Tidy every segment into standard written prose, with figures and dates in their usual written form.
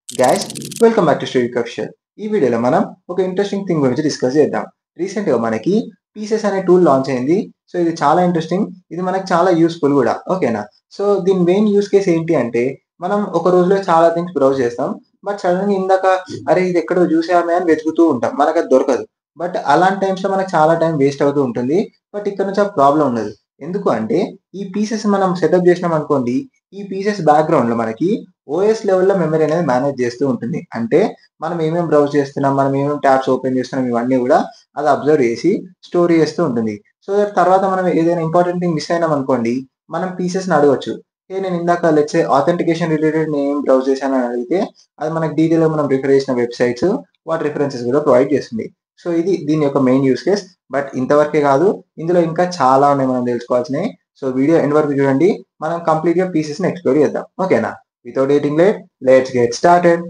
Guys, welcome back to study కక్షల్. ఈ వీడియోలో మనం ఒక ఇంట్రెస్టింగ్ థింగ్ గురించి డిస్కస్ చేద్దాం. రీసెంట్గా మనకి పీసెస్ అనే టూల్ లాంచ్ అయింది. సో ఇది చాలా ఇంట్రెస్టింగ్, ఇది మనకి చాలా యూస్ఫుల్ కూడా. ఓకేనా? సో దీని మెయిన్ యూస్ కేస్ ఏంటి అంటే, మనం ఒక రోజులో చాలా థింగ్స్ బ్రౌజ్ చేస్తాం. బట్ సడన్గా ఇందాక అరే ఇది ఎక్కడో చూసామే అని వెతుకుతూ ఉంటాం, మనకు అది దొరకదు. బట్ అలాంటి టైమ్స్లో మనకు చాలా టైం వేస్ట్ అవుతూ ఉంటుంది. బట్ ఇక్కడ నుంచి ఆ ప్రాబ్లం ఉండదు. ఎందుకు అంటే, ఈ పీసెస్ మనం సెటప్ చేసినాం అనుకోండి, ఈ పీసెస్ బ్యాక్గ్రౌండ్లో మనకి ఓఎస్ లెవెల్‌లో మెమరీ అనేది మేనేజ్ చేస్తూ ఉంటుంది. అంటే మనం ఏమేమి బ్రౌజ్ చేస్తున్నాం, మనం ఏమేమి ట్యాబ్స్ ఓపెన్ చేస్తున్నాం ఇవన్నీ గూడా అది అబ్జర్వ్ చేసి స్టోర్ చేస్తూ ఉంటుంది. సో దట్ తర్వాత మనం ఏదైనా ఇంపార్టెంట్ థింగ్ మిస్ అయినామనుకోండి, మనం పీసెస్‌ని అడగొచ్చు. నేను ఇందాక లెట్స్ సే ఆథెంటికేషన్ రిలేటెడ్ నేనేం బ్రౌజ్ చేశాను అని అడిగితే, అది మనకు డీటెయిల్‌గా మనం రిఫర్ చేసిన వెబ్‌సైట్స్, వాటి రిఫరెన్సెస్ కూడా ప్రొవైడ్ చేస్తుంది. సో ఇది దీని యొక్క మెయిన్ యూజ్ కేస్. బట్ ఇంతవరకే కాదు, ఇందులో ఇంకా చాలా ఉన్నాయి మనం తెలుసుకోవాల్సినయి. సో వీడియో ఎండ్ వరకు చూడండి. మనం కంప్లీట్‌గా పీసెస్‌ని ఎక్స్‌ప్లోర్ చేద్దాం. ఓకేనా? Without waiting late, let's get started.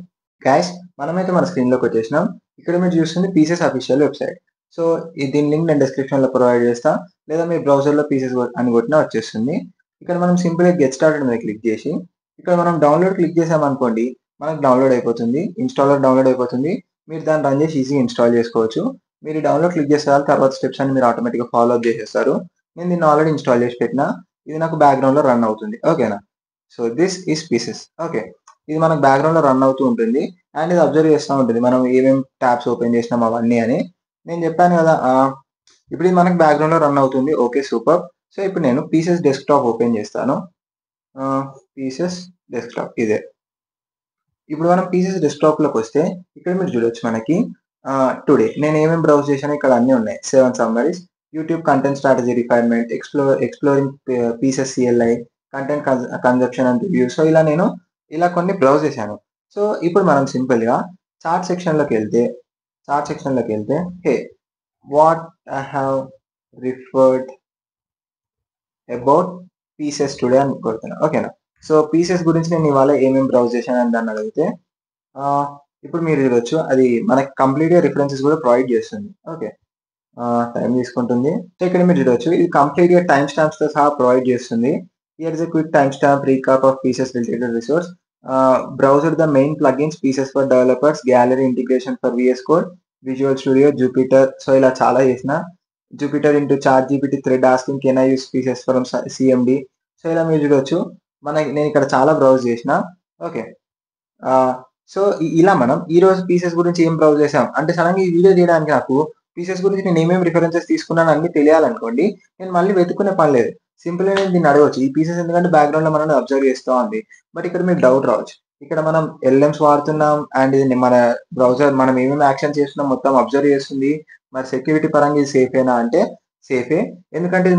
Guys, మనమైతే మన స్క్రీన్‌లోకి వచ్చేసినాం. ఇక్కడ మీరు చూస్తుంది పీసెస్ అఫీషియల్ వెబ్‌సైట్. సో దీని లింక్ నేను డిస్క్రిప్షన్‌లో ప్రొవైడ్ చేస్తా. లేదా మీ బ్రౌజర్‌లో పీసెస్ అని కొట్టినా వచ్చేస్తుంది. ఇక్కడ మనం సింపుల్‌గా గెట్ స్టార్టెడ్ మీద క్లిక్ చేసి, ఇక్కడ మనం డౌన్లోడ్ క్లిక్ చేసామనుకోండి, మనకు డౌన్లోడ్ అయిపోతుంది. ఇన్‌స్టాలర్ డౌన్లోడ్ అయిపోతుంది. మీరు దాన్ని రన్ చేసి ఈజీగా ఇన్‌స్టాల్ చేసుకోవచ్చు. మీరు డౌన్లోడ్ క్లిక్ చేస్తే చాలు, తర్వాత స్టెప్స్ అన్ని మీరు ఆటోమేటిక్‌గా ఫాలో అప్ చేసేస్తారు. నేను దీన్ని ఆల్రెడీ ఇన్‌స్టాల్ చేసి పెట్టినా. ఇది నాకు బ్యాక్‌గ్రౌండ్‌లో రన్ అవుతుంది. ఓకేనా? So this is pieces. Okay. ఇది మనకు బ్యాక్‌గ్రౌండ్‌లో రన్ అవుతూ ఉంటుంది. అండ్ ఇది అబ్జర్వ్ చేస్తా ఉంటుంది. మనం ఏమేం ట్యాబ్స్ ఓపెన్ చేసినాం అవన్నీ అని. నేను చెప్పాను కదా! ఇప్పుడు ఇది మనకు బ్యాక్‌గ్రౌండ్‌లో రన్ అవుతుంది. Okay, super. సో ఇప్పుడు నేను పీసెస్ డెస్క్‌టాప్ ఓపెన్ చేస్తాను. పీసెస్ డెస్క్‌టాప్ ఇదే. ఇప్పుడు మనం పీసెస్ డెస్క్‌టాప్‌లోకొస్తే ఇక్కడ మీరు చూడొచ్చు మనకి టుడే నేను ఏమేమి బ్రౌజ్ చేశానో ఇక్కడ అన్నీ ఉన్నాయి. 7 summaries, YouTube content strategy refinement, exploring Pieces CLI, content consumption and review. So ఇలా నేను ఇలా కొన్ని బ్రౌజ్ చేశాను. సో ఇప్పుడు మనం సింపుల్‌గా చార్ట్ సెక్షన్‌లోకెళ్తే, hey what I have referred about Pieces today అని కొడుతున్నా. ఓకేనా? సో పీసెస్ గురించి నేను ఇవాళ ఏమేమి బ్రౌజ్ చేశాను అని దాన్ని అడిగితే ఇప్పుడు మీరు చూడొచ్చు అది మనకి కంప్లీట్‌గా రిఫరెన్సెస్ కూడా ప్రొవైడ్ చేస్తుంది. ఓకే. టైం తీసుకుంటుంది. సో ఇక్కడ మీరు చూడొచ్చు ఇది కంప్లీట్‌గా టైమ్ స్టాంప్స్‌తో సహా ప్రొవైడ్ చేస్తుంది. Here is a quick time stamp recap of Pieces related resource. Browsed the main plugins Pieces for developers, gallery integration for VS code, visual studio, Jupyter. So ఇలా చాలా చేసిన. Jupyter into ChatGPT thread asking can I use Pieces from CMD. So ఇలా మీరు చూడొచ్చు. నేను ఇక్కడ చాలా browse చేసిన. ఓకే. ఆహ్, సో ఇలా మనం ఈరోజు పీసెస్ గురించి ఏం బ్రౌజ్ చేసాం అంటే సడెన్‌గా ఈ వీడియో తీయడానికి నాకు పీసెస్ గురించి నేను ఏమేమి రిఫరెన్సెస్ తీసుకున్నాను అన్నీ తెలియాలనుకోండి, నేను మళ్ళీ వెతుక్కునే పని లేదు. సింపుల్‌గా నేను దీన్ని అడగొచ్చు. ఈ పీసెస్ ఎందుకంటే బ్యాక్‌గ్రౌండ్‌లో మనల్ని అబ్జర్వ్ చేస్తా ఉంది. బట్ ఇక్కడ మీకు డౌట్ రావచ్చు. ఇక్కడ మనం ఎల్‌ఎమ్స్ వాడుతున్నాం అండ్ ఇది మన బ్రౌజర్ మనం ఏమేమి యాక్షన్ చేస్తున్నాం మొత్తం అబ్జర్వ్ చేస్తుంది. మరి సెక్యూరిటీ పరంగా ఇది సేఫేనా అంటే సేఫే. ఎందుకంటే ఇది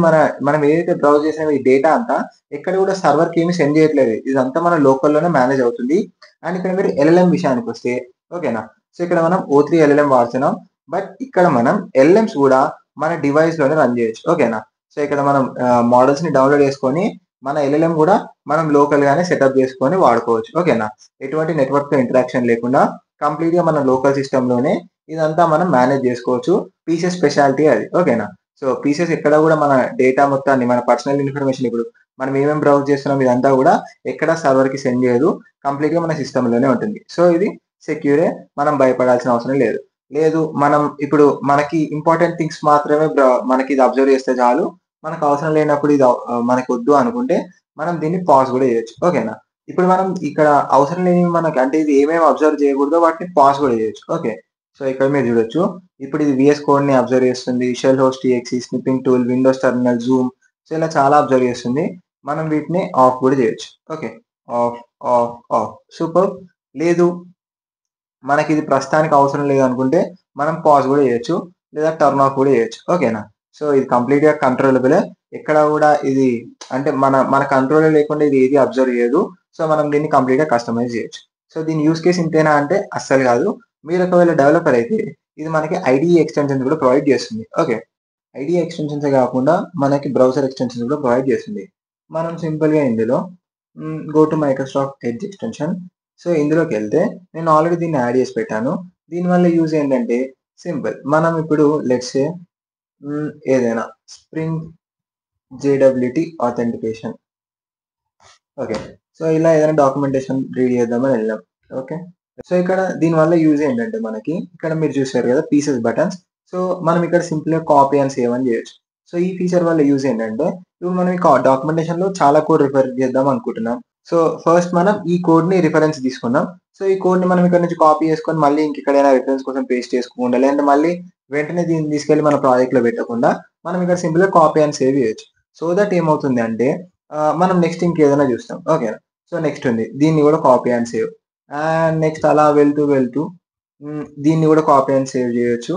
మనం ఏదైతే బ్రౌజ్ చేసామో ఈ డేటా అంతా ఎక్కడ కూడా సర్వర్‌కి ఏమి సెండ్ చేయట్లేదు. ఇదంతా మన లోకల్‌లోనే మేనేజ్ అవుతుంది. అండ్ ఇక్కడ మీరు ఎల్ఎల్ఎం విషయానికొస్తే ఓకేనా. సో ఇక్కడ మనం ఓ3 ఎల్ఎల్ఎం వాడుతున్నాం. బట్ ఇక్కడ మనం ఎల్ఎమ్స్ కూడా మన డివైస్‌లోనే రన్ చేయొచ్చు. ఓకేనా. సో ఇక్కడ మనం మోడల్స్‌ని డౌన్‌లోడ్ చేసుకొని మన ఎల్ఎల్ఎం కూడా మనం లోకల్‌గానే సెటప్ చేసుకొని వాడుకోవచ్చు. ఓకేనా. ఎటువంటి నెట్వర్క్‌తో ఇంటరాక్షన్ లేకుండా కంప్లీట్‌గా మన లోకల్ సిస్టమ్‌లోనే ఇదంతా మనం మేనేజ్ చేసుకోవచ్చు. పీసెస్ స్పెషాలిటీ అది. ఓకేనా. సో పీసెస్ ఎక్కడ కూడా మన డేటా మొత్తాన్ని మన పర్సనల్ ఇన్ఫర్మేషన్ ఇప్పుడు మనం ఏమేమి బ్రౌజ్ చేస్తున్నాం ఇదంతా కూడా ఎక్కడ సర్వర్‌కి సెండ్ చేయదు. కంప్లీట్‌గా మన సిస్టమ్‌లోనే ఉంటుంది. సో ఇది సెక్యూరే. మనం భయపడాల్సిన అవసరం లేదు. లేదు మనం ఇప్పుడు మనకి ఇంపార్టెంట్ థింగ్స్ మాత్రమే మనకి ఇది అబ్జర్వ్ చేస్తే చాలు. మనకు అవసరం లేనప్పుడు ఇది మనకొద్దు అనుకుంటే మనం దీన్ని పాజ్ కూడా చేయొచ్చు. ఓకేనా. ఇప్పుడు మనం ఇక్కడ అవసరం లేనివి మనకి అంటే ఇది ఏమేమి అబ్జర్వ్ చేయకూడదో వాటిని పాజ్ కూడా చేయొచ్చు. ఓకే. సో ఇక్కడ మీరు చూడొచ్చు. ఇప్పుడు ఇది వీఎస్ కోడ్‌ని అబ్జర్వ్ చేస్తుంది. షెల్ హోస్ట్ టీఎక్సీ, snipping tool, Windows terminal, Zoom. So ఇలా చాలా అబ్జర్వ్ చేస్తుంది. మనం వీటిని ఆఫ్ కూడా చేయొచ్చు. ఓకే. Off, off. సూపర్. లేదు మనకిది ప్రస్తుతానికి అవసరం లేదనుకుంటే మనం పాజ్ కూడా చేయొచ్చు. లేదా టర్న్ ఆఫ్ కూడా చేయొచ్చు. ఓకేనా. సో ఇది కంప్లీట్‌గా కంట్రోలబులే. ఎక్కడ కూడా ఇది అంటే మన కంట్రోల్‌లో లేకుండా ఇది ఏది అబ్జర్వ్ చేయదు. సో మనం దీన్ని కంప్లీట్‌గా కస్టమైజ్ చేయొచ్చు. సో దీని యూజ్ కేస్ ఇంతేనా అంటే అస్సలు కాదు. మీరు ఒకవేళ డెవలపర్ అయితే ఇది మనకి ఐడీఈ ఎక్స్‌టెన్షన్స్ కూడా ప్రొవైడ్ చేస్తుంది. ఓకే. ఐడీఈ ఎక్స్‌టెన్షన్సే కాకుండా మనకి బ్రౌజర్ ఎక్స్‌టెన్షన్స్ కూడా ప్రొవైడ్ చేస్తుంది. మనం సింపుల్‌గా ఇందులో go to Microsoft Edge extension. So ఇందులోకెళ్తే నేను ఆల్రెడీ దీన్ని యాడ్ చేసి పెట్టాను. దీనివల్ల యూజ్ ఏంటంటే సింపుల్. మనం ఇప్పుడు లెట్స్ సే ఏదైనా spring JWT authentication. Okay. So ఇలా ఏదైనా డాక్యుమెంటేషన్ రీడ్ చేద్దామని వెళ్ళాం. ఓకే. సో ఇక్కడ దీనివల్ల యూజ్ ఏంటంటే మనకి ఇక్కడ మీరు చూసారు కదా పీసెస్ బటన్స్. సో మనం ఇక్కడ సింపుల్‌గా కాపీ అండ్ సేవ్ అని చేయొచ్చు. సో ఈ ఫీచర్ వల్ల యూజ్ ఏంటంటే ఇప్పుడు మనం ఈ డాక్యుమెంటేషన్‌లో చాలా కోడ్ రిఫర్ చేద్దాం అనుకుంటున్నాం. సో ఫస్ట్ మనం ఈ కోడ్‌ని రిఫరెన్స్ తీసుకుందాం. సో ఈ కోడ్‌ని మనం ఇక్కడ నుంచి కాపీ చేసుకొని మళ్ళీ ఇంకెక్కడైనా రిఫరెన్స్ కోసం పేస్ట్ చేసుకోకుండా లేదంటే మళ్ళీ వెంటనే దీన్ని తీసుకెళ్ళి మన ప్రాజెక్ట్‌లో పెట్టకుండా మనం ఇక్కడ సింపుల్‌గా కాపీ అండ్ సేవ్ చేయొచ్చు. సో దట్ ఏమవుతుంది అంటే మనం నెక్స్ట్ ఇంకేదైనా చూస్తాం. ఓకేనా. సో నెక్స్ట్ ఉంది. దీన్ని కూడా copy and save. And next అలా వెళ్తూ దీన్ని కూడా కాపీ అండ్ సేవ్ చేయొచ్చు.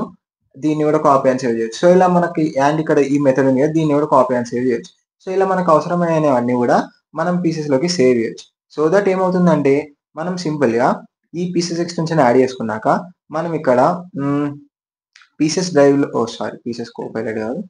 దీన్ని కూడా కాపీ అండ్ సేవ్ చేయొచ్చు. సో ఇలా మనకి అండ్ ఇక్కడ ఈ మెథడ్ ఉంది కదా! దీన్ని కూడా కాపీ అండ్ సేవ్ చేయొచ్చు. సో ఇలా మనకు అవసరమైనవన్నీ కూడా మనం పీసెస్‌లోకి సేవ్ చేయొచ్చు. సో దట్ ఏమవుతుందంటే మనం సింపుల్‌గా ఈ పీసెస్ ఎక్స్‌టెన్షన్ యాడ్ చేసుకున్నాక మనం ఇక్కడ హ్మ్. పీసెస్ డ్రైవ్‌లో పీసెస్ కోపైలట్ కాదు.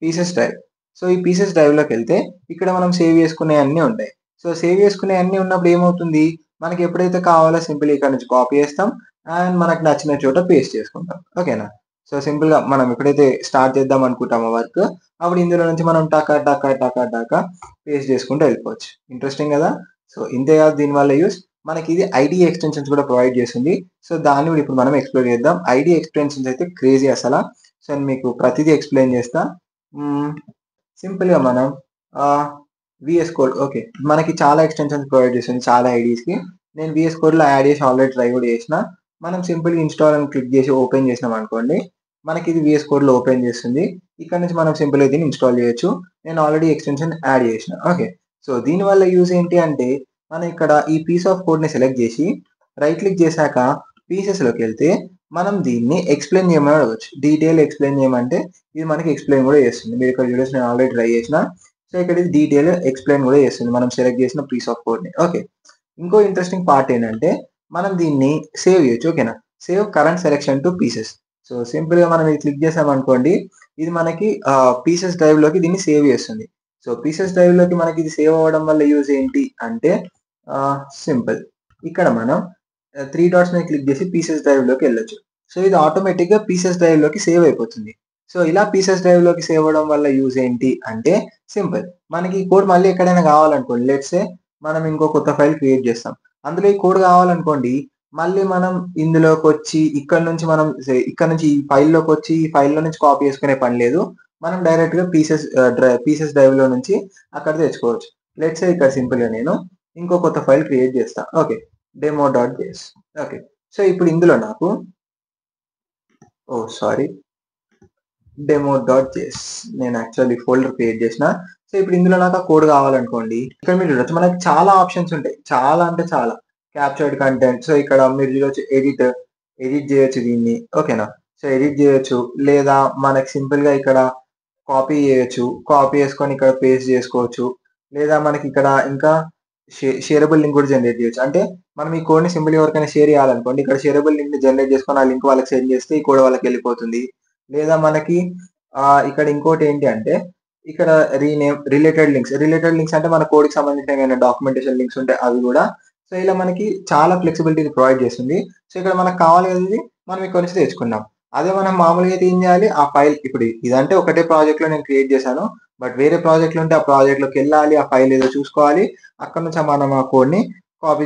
Pieces drive. సో ఈ పీసెస్ డ్రైవ్‌లోకెళ్తే ఇక్కడ మనం సేవ్ చేసుకునేయన్నీ ఉంటాయి. సో సేవ్ చేసుకునేయన్నీ ఉన్నప్పుడు ఏమవుతుంది? మనకి ఎప్పుడైతే కావాలో సింపుల్‌గా ఇక్కడ నుంచి కాపీ చేస్తాం. అండ్ మనకు నచ్చిన చోట పేస్ట్ చేసుకుంటాం. ఓకేనా? సో సింపుల్‌గా మనం ఎప్పుడైతే స్టార్ట్ చేద్దాం అనుకుంటామో వర్క్, అప్పుడు ఇందులో నుంచి మనం టక పేస్ట్ చేసుకుంటూ వెళ్ళిపోవచ్చు. ఇంట్రెస్టింగ్ కదా! సో ఇంతే కాదు దీనివల్ల యూజ్ మనకి ఇది ఐడీఏ ఎక్స్‌టెన్షన్స్ కూడా ప్రొవైడ్ చేస్తుంది. సో దాన్ని కూడా ఇప్పుడు మనం ఎక్స్‌ప్లోర్ చేద్దాం. ఐడీఏ ఎక్స్‌టెన్షన్స్ అయితే క్రేజీ అసల. సో నేను మీకు ప్రతిదీ ఎక్స్‌ప్లెయిన్ చేస్తా. హ్మ్. సింపుల్‌గా మనం ఆహ్, వీఎస్ కోడ్ ఓకే. మనకి చాలా ఎక్స్‌టెన్షన్స్ ప్రొవైడ్ చేస్తుంది చాలా ఐడీస్‌కి. నేను వీఎస్ కోడ్‌లో యాడ్ చేసి ఆల్రెడీ ట్రై కూడా చేసిన. మనం సింపుల్‌గా ఇన్‌స్టాల్ అని క్లిక్ చేసి ఓపెన్ చేసినామనుకోండి, మనకి ఇది వీఎస్ కోడ్‌లో ఓపెన్ చేస్తుంది. ఇక్కడ నుంచి మనం సింపుల్‌గా దీన్ని ఇన్‌స్టాల్ చేయొచ్చు. నేను ఆల్రెడీ ఎక్స్‌టెన్షన్ యాడ్ చేసిన. ఓకే. సో దీనివల్ల యూజ్ ఏంటి అంటే, మనం ఇక్కడ ఈ పీస్ ఆఫ్ కోడ్‌ని సెలెక్ట్ చేసి, రైట్ క్లిక్ చేశాక పీసెస్‌లోకెళ్తే, మనం దీన్ని ఎక్స్‌ప్లెయిన్ చేయమని అడగొచ్చు. డీటెయిల్ ఎక్స్‌ప్లెయిన్ చేయమంటే ఇది మనకి ఎక్స్‌ప్లెయిన్ కూడా చేస్తుంది. మీరు ఇక్కడ చూడొచ్చు నేను ఆల్రెడీ ట్రై చేసిన. సో ఇక్కడ ఇది డీటెయిల్ ఎక్స్‌ప్లెయిన్ కూడా చేస్తుంది. మనం సెలెక్ట్ చేసిన పీస్ ఆఫ్ కోడ్‌ని. ఓకే. ఇంకో ఇంట్రెస్టింగ్ పార్ట్ ఏంటంటే, మనం దీన్ని సేవ్ చేయొచ్చు. ఓకేనా. Save current selection to pieces. So సింపుల్‌గా మనం ఇది క్లిక్ చేసామనుకోండి, ఇది మనకి పీసెస్ డ్రైవ్‌లోకి దీన్ని సేవ్ చేస్తుంది. సో పీసెస్ డ్రైవ్‌లోకి మనకి ఇది సేవ్ అవ్వడం వల్ల యూజ్ ఏంటి అంటే సింపుల్. ఇక్కడ మనం 3 డాట్స్ మీద క్లిక్ చేసి పీసెస్ డ్రైవ్‌లోకి వెళ్ళొచ్చు. సో ఇది ఆటోమేటిక్‌గా పీసెస్ డ్రైవ్‌లోకి సేవ్ అయిపోతుంది. సో ఇలా పీసెస్ డ్రైవ్‌లోకి సేవ్ అవ్వడం వల్ల యూజ్ ఏంటి అంటే సింపుల్. మనకి ఈ కోడ్ మళ్ళీ ఎక్కడైనా కావాలనుకోండి లెట్స్ సే మనం ఇంకో కొత్త ఫైల్ క్రియేట్ చేస్తాం. అందులో ఈ కోడ్ కావాలనుకోండి, మళ్ళీ మనం ఇందులోకొచ్చి ఇక్కడ నుంచి ఈ ఫైల్‌లోకొచ్చి ఈ ఫైల్‌లో నుంచి కాపీ చేసుకునే పని లేదు. మనం డైరెక్ట్‌గా పీసెస్ డ్రైవ్‌లో నుంచి అక్కడ తెచ్చుకోవచ్చు. లెట్స్ సే ఇక్కడ సింపుల్‌గా నేను ఇంకో కొత్త ఫైల్ క్రియేట్ చేస్తా. ఓకే. డెమో.js. ఓకే. సో ఇప్పుడు ఇందులో నాకు ఓహ్! సారీ. డెమో.js నేను యాక్చువల్లీ ఫోల్డర్ క్రియేట్ చేసిన. సో ఇప్పుడు ఇందులో నాకు ఆ కోడ్ కావాలనుకోండి. ఇక్కడ మీరు చూడొచ్చు మనకి చాలా ఆప్షన్స్ ఉంటాయి. చాలా అంటే చాలా. Captured content. సో ఇక్కడ మీరు చూడొచ్చు ఎడిట్ చేయొచ్చు దీన్ని. ఓకేనా. సో ఎడిట్ చేయొచ్చు. లేదా మనకి సింపుల్‌గా ఇక్కడ కాపీ చేయొచ్చు. కాపీ చేసుకొని ఇక్కడ పేస్ట్ చేసుకోవచ్చు. లేదా మనకి ఇక్కడ ఇంకా షేరబుల్ లింక్ కూడా జనరేట్ చేయొచ్చు. అంటే మనం ఈ కోడ్‌ని సింపుల్‌గా ఎవరికైనా షేర్ చేయాలనుకోండి. ఇక్కడ షేరబుల్ లింక్‌ని జనరేట్ చేసుకొని ఆ లింక్ వాళ్ళకి సెండ్ చేస్తే ఈ కోడ్ వాళ్ళకెళ్ళిపోతుంది. లేదా మనకి ఇక్కడ ఇంకోటేంటి అంటే ఇక్కడ రిలేటెడ్ లింక్స్ అంటే మన కోడ్‌కి సంబంధించిన ఏమైనా డాక్యుమెంటేషన్ లింక్స్ ఉంటే అవి గూడా. సో ఇలా మనకి చాలా ఫ్లెక్సిబిలిటీని ప్రొవైడ్ చేస్తుంది. సో ఇక్కడ మనకు కావాలి కదా ఇది మనం ఇక్కడి నుంచి తెచ్చుకున్నాం. అదే మనం మామూలుగా అయితే ఏం చేయాలి? ఆ ఫైల్ ఇప్పుడు ఇదంటే ఒకటే ప్రాజెక్ట్‌లో నేను క్రియేట్ చేశాను. బట్ వేరే ప్రాజెక్ట్‌లు ఉంటే ఆ ప్రాజెక్ట్‌లోకెళ్ళాలి. ఆ ఫైల్ ఏదో చూసుకోవాలి. అక్కడి నుంచి మనం ఆ కోడ్‌ని కాపీ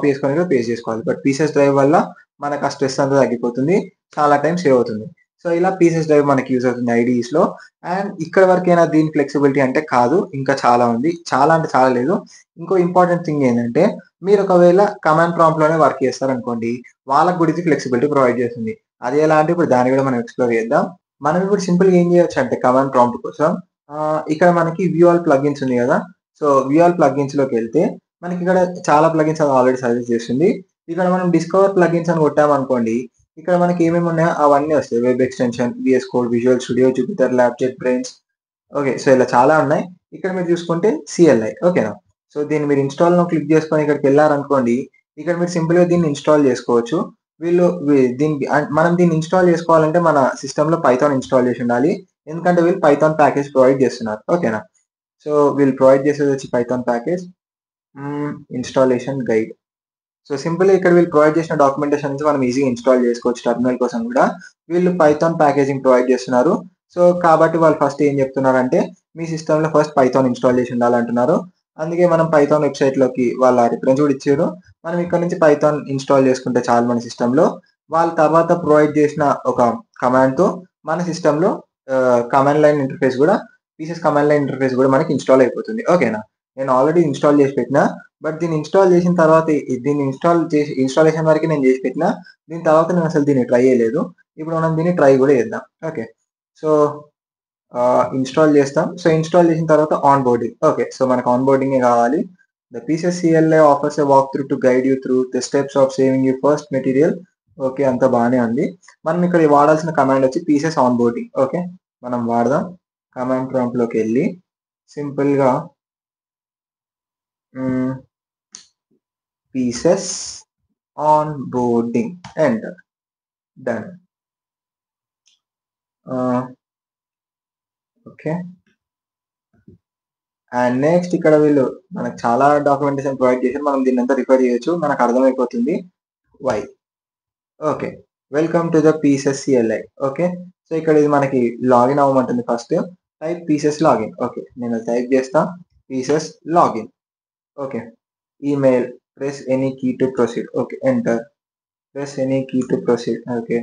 చేసుకొని కూడా పేస్ట్ చేసుకోవాలి. బట్ పీసెస్ డ్రైవ్ వల్ల మనకు ఆ స్ట్రెస్ అంతా తగ్గిపోతుంది. చాలా టైం సేవ్ అవుతుంది. సో ఇలా పీసెస్ డ్రైవ్ మనకి యూజ్ అవుతుంది ఐడీస్‌లో. అండ్ ఇక్కడ వరకేనా దీని ఫ్లెక్సిబిలిటీ అంటే కాదు. ఇంకా చాలా ఉంది. చాలా అంటే చాలా లేదు. ఇంకో ఇంపార్టెంట్ థింగ్ ఏంటంటే మీరు ఒకవేళ కమాండ్ ప్రాంప్ట్‌లోనే వర్క్ చేస్తారనుకోండి. వాళ్ళకి కూడా ఇది ఫ్లెక్సిబిలిటీ ప్రొవైడ్ చేస్తుంది. అది ఎలా అంటే ఇప్పుడు దాన్ని కూడా మనం ఎక్స్‌ప్లోర్ చేద్దాం. మనం ఇప్పుడు సింపుల్‌గా ఏం చేయొచ్చంటే కమాండ్ ప్రాంప్ట్ కోసం ఇక్కడ మనకి వ్యూ ఆల్ ప్లగిన్స్ ఉంది కదా! సో వ్యూ ఆల్ ప్లగిన్స్‌లోకెళ్తే మనకిక్కడ చాలా ప్లగిన్స్ అది ఆల్రెడీ సజెస్ట్ చేస్తుంది. ఇక్కడ మనం డిస్కవర్ ప్లగిన్స్ అని కొట్టామనుకోండి. ఇక్కడ మనకి ఏమేమి ఉన్నాయో అవన్నీ వస్తాయి. Web extension, VS code, visual studio, Jupiter lab, jet brains. Okay. So ఇలా చాలా ఉన్నాయి. ఇక్కడ మీరు చూసుకుంటే సీఎల్ఐ ఓకేనా. సో దీన్ని మీరు ఇన్‌స్టాల్‌లో క్లిక్ చేసుకొని ఇక్కడికెళ్లారనుకోండి. ఇక్కడ మీరు సింపుల్‌గా దీన్ని ఇన్‌స్టాల్ చేసుకోవచ్చు. వీళ్ళు వి దీనికి మనం దీన్ని ఇన్‌స్టాల్ చేసుకోవాలంటే మన సిస్టమ్‌లో పైథాన్ ఇన్‌స్టాల్ చేసి ఉండాలి. ఎందుకంటే వీళ్ళు పైథాన్ ప్యాకేజ్ ప్రొవైడ్ చేస్తున్నారు. ఓకేనా. సో వీళ్ళు ప్రొవైడ్ చేసేది వచ్చి Python package. Installation guide. So సింపుల్‌గా ఇక్కడ వీళ్ళు ప్రొవైడ్ చేసిన డాక్యుమెంటేషన్ నుంచి మనం ఈజీగా ఇన్‌స్టాల్ చేసుకోవచ్చు టెర్మినల్ కోసం గూడా. వీళ్ళు పైథాన్ ప్యాకేజింగ్ ప్రొవైడ్ చేస్తున్నారు. సో కాబట్టి వాళ్ళు ఫస్ట్ ఏం చెప్తున్నారంటే మీ సిస్టమ్‌లో ఫస్ట్ పైథాన్ ఇన్‌స్టాల్ చేసి ఉండాలంటున్నారు. అందుకే మనం పైథాన్ వెబ్‌సైట్‌లోకి వాళ్ళ రిఫరెన్స్ కూడా ఇచ్చారు. మనం ఇక్కడ నుంచి పైథాన్ ఇన్‌స్టాల్ చేసుకుంటే చాలు మన సిస్టమ్‌లో. వాళ్ళు తర్వాత ప్రొవైడ్ చేసిన ఒక కమాండ్‌తో మన సిస్టమ్‌లో కమాండ్ లైన్ ఇంటర్ఫేస్ కూడా పీసెస్ కమాండ్ లైన్ ఇంటర్ఫేస్ కూడా మనకి ఇన్‌స్టాల్ అయిపోతుంది. ఓకేనా? నేను ఆల్రెడీ ఇన్‌స్టాల్ చేసి పెట్టినా. బట్ దీన్ని ఇన్‌స్టాల్ చేసిన తర్వాత దీన్ని ఇన్‌స్టాలేషన్ వరకే నేను చేసి పెట్టినా. దీని తర్వాత నేను అసలు దీన్ని ట్రై చేయలేదు. ఇప్పుడు మనం దీన్ని ట్రై కూడా చేద్దాం. ఓకే. సో ఇన్‌స్టాల్ చేస్తాం. సో ఇన్‌స్టాల్ చేసిన తర్వాత ఆన్ బోర్డింగ్. ఓకే. సో మనకు ఆన్ బోర్డింగే కావాలి. The Pieces CLI offers a walk through to guide you through the steps of saving your first material. Okay. అంతా బానే ఉంది. మనం ఇక్కడ వాడాల్సిన కమాండ్ వచ్చి పీసెస్ ఆన్ బోర్డింగ్. ఓకే. మనం వాడదాం. కమాండ్ ప్రాంప్ట్‌లోకెళ్ళి సింపుల్‌గా pieces on boarding enter. Done. Okay. And next ఇక్కడ వీళ్ళు మనకు చాలా డాక్యుమెంటేషన్ ప్రొవైడ్ చేశారు. మనం దీన్నంతా రిఫర్ చేయొచ్చు. మనకు అర్థమైపోతుంది why. Okay. Welcome to the Pieces CLI. Okay. So ఇక్కడ ఇది మనకి లాగిన్ అవ్వమంటుంది first. Type Pieces login. Okay. నేను టైప్ చేస్తా. Pieces login. Okay. Email press any key to proceed. Okay. Enter. Press any key to proceed. Okay.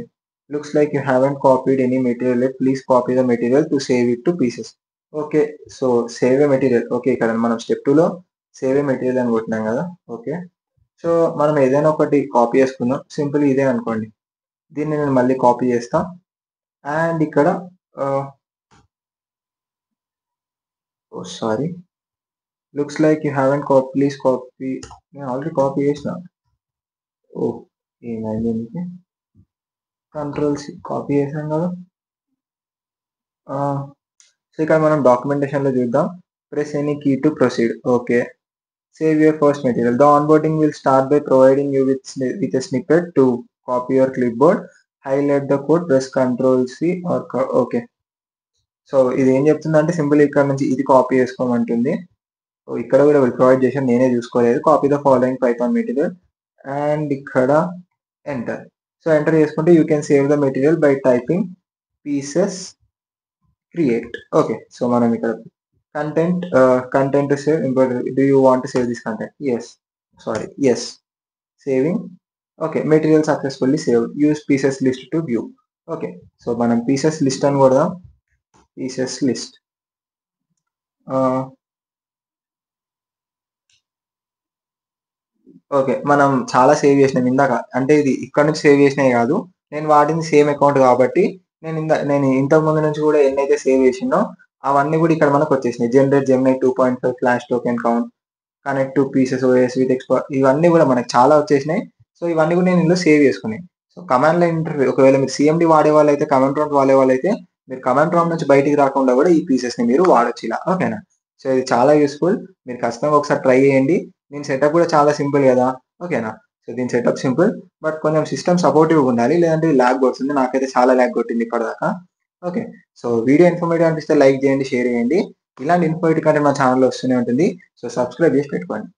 Looks like you haven't copied any material yet. Please copy the material to save it to Pieces. Okay. So save a material. Okay. ఇక్కడ మనం step 2లో save a material అని కొట్టినాం కదా! Okay. So మనం ఏదైనా ఒకటి copy చేసుకుందాం. Simple ఇదే అనుకోండి. దీన్ని నేను మళ్ళీ కాపీ చేస్తా. అండ్ ఇక్కడ oh! Sorry. Looks like you haven't please copy. నేను ఆల్రెడీ కాపీ చేసిన. ఓహ్! ఏమైంది దీనికి? కంట్రోల్ C కాపీ చేసాం కదా! సో ఇక్కడ మనం డాక్యుమెంటేషన్‌లో చూద్దాం. Press any key to proceed. Okay. Save your first material. The onboarding will start by providing you with a snippet to copy your clipboard. Highlight the code, press Ctrl C or okay. So ఇది ఏం చెప్తుందంటే simple ఇక్కడ నుంచి ఇది copy చేసుకోమంటుంది. So ఇక్కడ కూడా వీళ్ళు provide చేశారు. నేనే చూసుకోలేదు. Copy the following Python material and ఇక్కడ ఎంటర్. సో ఎంటర్ చేసుకుంటే you can save the material by typing pieces create. Okay. So మనం ఇక్కడ content to save. Do you want to save this content? Yes. Sorry. Yes. Saving. Okay. Material successfully saved. Use pieces list to view. Okay. So మనం pieces list అని కొడదాం. pieces list. Okay. మనం చాలా save చేసినాం ఇందాక. అంటే ఇది ఇక్కడ నుంచి సేవ్ చేసినయి కాదు. నేను వాడింది సేమ్ అకౌంట్ కాబట్టి నేను ఇంతకు ముందు నుంచి కూడా ఎన్నైతే సేవ్ చేసినో అవన్నీ కూడా ఇక్కడ మనకొచ్చేసినాయి. Generate Gemini 2.5 flash token count, connect to Pieces OS with ఇవన్నీ కూడా మనకు చాలా వచ్చేసినాయి. సో ఇవన్నీ కూడా నేను ఇందులో సేవ్ చేసుకున్నాయి. సో కమాండ్ లైన్ ఇంటర్ఫేస్ ఒకవేళ మీరు CMD వాడేవాళ్ళైతే, కమాండ్ ప్రాంప్ట్ వాడేవాళ్ళైతే మీరు కమాండ్ ప్రాంప్ట్ నుంచి బయటికి రాకుండా కూడా ఈ పీసెస్‌ని మీరు వాడొచ్చు ఇలా. ఓకేనా? సో ఇది చాలా యూజ్‌ఫుల్. మీరు ఖచ్చితంగా ఒకసారి ట్రై చేయండి. దీని సెటప్ కూడా చాలా సింపుల్ కదా! ఓకేనా? సో దీని సెటప్ సింపుల్. బట్ కొంచెం సిస్టమ్ సపోర్టివ్‌గా ఉండాలి. లేదంటే లాగ్ కొడుతుంది. నాకైతే చాలా లాగ్ కొట్టింది ఇప్పటిదాకా. ఓకే. సో వీడియో ఇన్ఫర్మేటివ్ అనిపిస్తే లైక్ చేయండి, షేర్ చేయండి. ఇలాంటి ఇన్ఫర్మేటివ్ కంటెంట్ మా ఛానెల్‌లో వస్తూనే ఉంటుంది. సో సబ్స్క్రైబ్ చేసి పెట్టుకోండి.